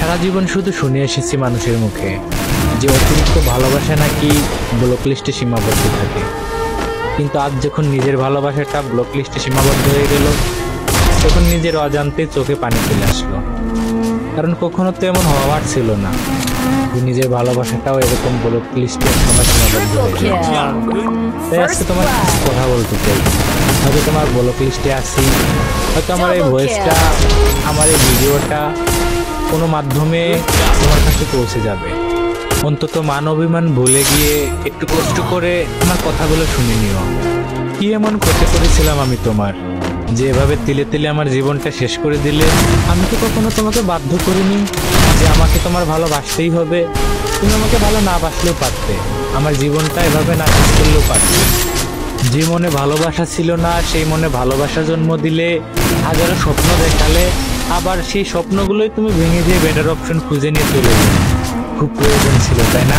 সারা জীবন শুধু শুনে এসেছি মানুষের মুখে যে অতিরিক্ত ভালোবাসা নাকি ব্লক লিস্টে সীমাবদ্ধ থাকে, কিন্তু আজ যখন নিজের ভালোবাসাটা ব্লক লিস্টে সীমাবদ্ধ হয়ে গেল তখন নিজের অজান্তে চোখে পানি চলে আসলো। কারণ কখনো তো এমন হওয়ার ছিল না যে নিজের ভালোবাসাটাও এরকম ব্লক লিস্টে সময় সীমাবদ্ধ হয়ে যায়। তাই আজকে তোমার কথা বলতে চাই, হয়তো তোমার ব্লক লিস্টে আসি, হয়তো আমার এই ভয়েসটা, আমার এই ভিডিওটা কোনো মাধ্যমে তোমার কাছে পৌঁছে যাবে। অন্তত মান অভিমান ভুলে গিয়ে একটু কষ্ট করে আমার কথাগুলো শুনে নিও। কি এমন ক্ষতি করেছিলাম আমি তোমার যে এভাবে তিলে তিলে আমার জীবনটা শেষ করে দিলে? আমি তো কখনো তোমাকে বাধ্য করিনি যে আমাকে তোমার ভালোবাসতেই হবে। তুমি আমাকে ভালো না বাসলেও পারতে, আমার জীবনটা এভাবে না শেষ করলেও পারতে। যে মনে ভালোবাসা ছিল না সেই মনে ভালোবাসা জন্ম দিলে, হাজারো স্বপ্ন দেখালে, আবার সেই স্বপ্নগুলোই তুমি ভেঙে দিয়ে বেটার অপশন খুঁজে নিয়ে চলে গেলে। খুব প্রয়োজন ছিল তাই না?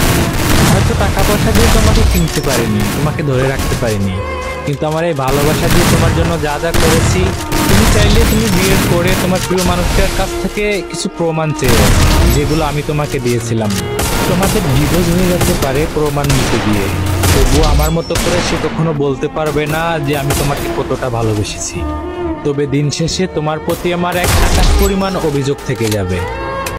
হয়তো টাকা পয়সা দিয়ে তোমাকে কিনতে পারিনি, তোমাকে ধরে রাখতে পারিনি, কিন্তু আমার এই ভালোবাসা দিয়ে তোমার জন্য যা যা করেছি, তুমি চাইলে তুমি বিয়ে করে তোমার প্রিয় মানুষটার কাছ থেকে কিছু প্রমাণ চেয়ে, যেগুলো আমি তোমাকে দিয়েছিলাম। তোমাদের ডিভোর্স হয়ে যেতে পারে প্রমাণ নিতে গিয়ে, তবুও আমার মতো করে সে কখনো বলতে পারবে না যে আমি তোমাকে কতটা ভালোবেসেছি। তবে দিন শেষে তোমার প্রতি আমার এক আকাশ পরিমাণ অভিযোগ থেকে যাবে।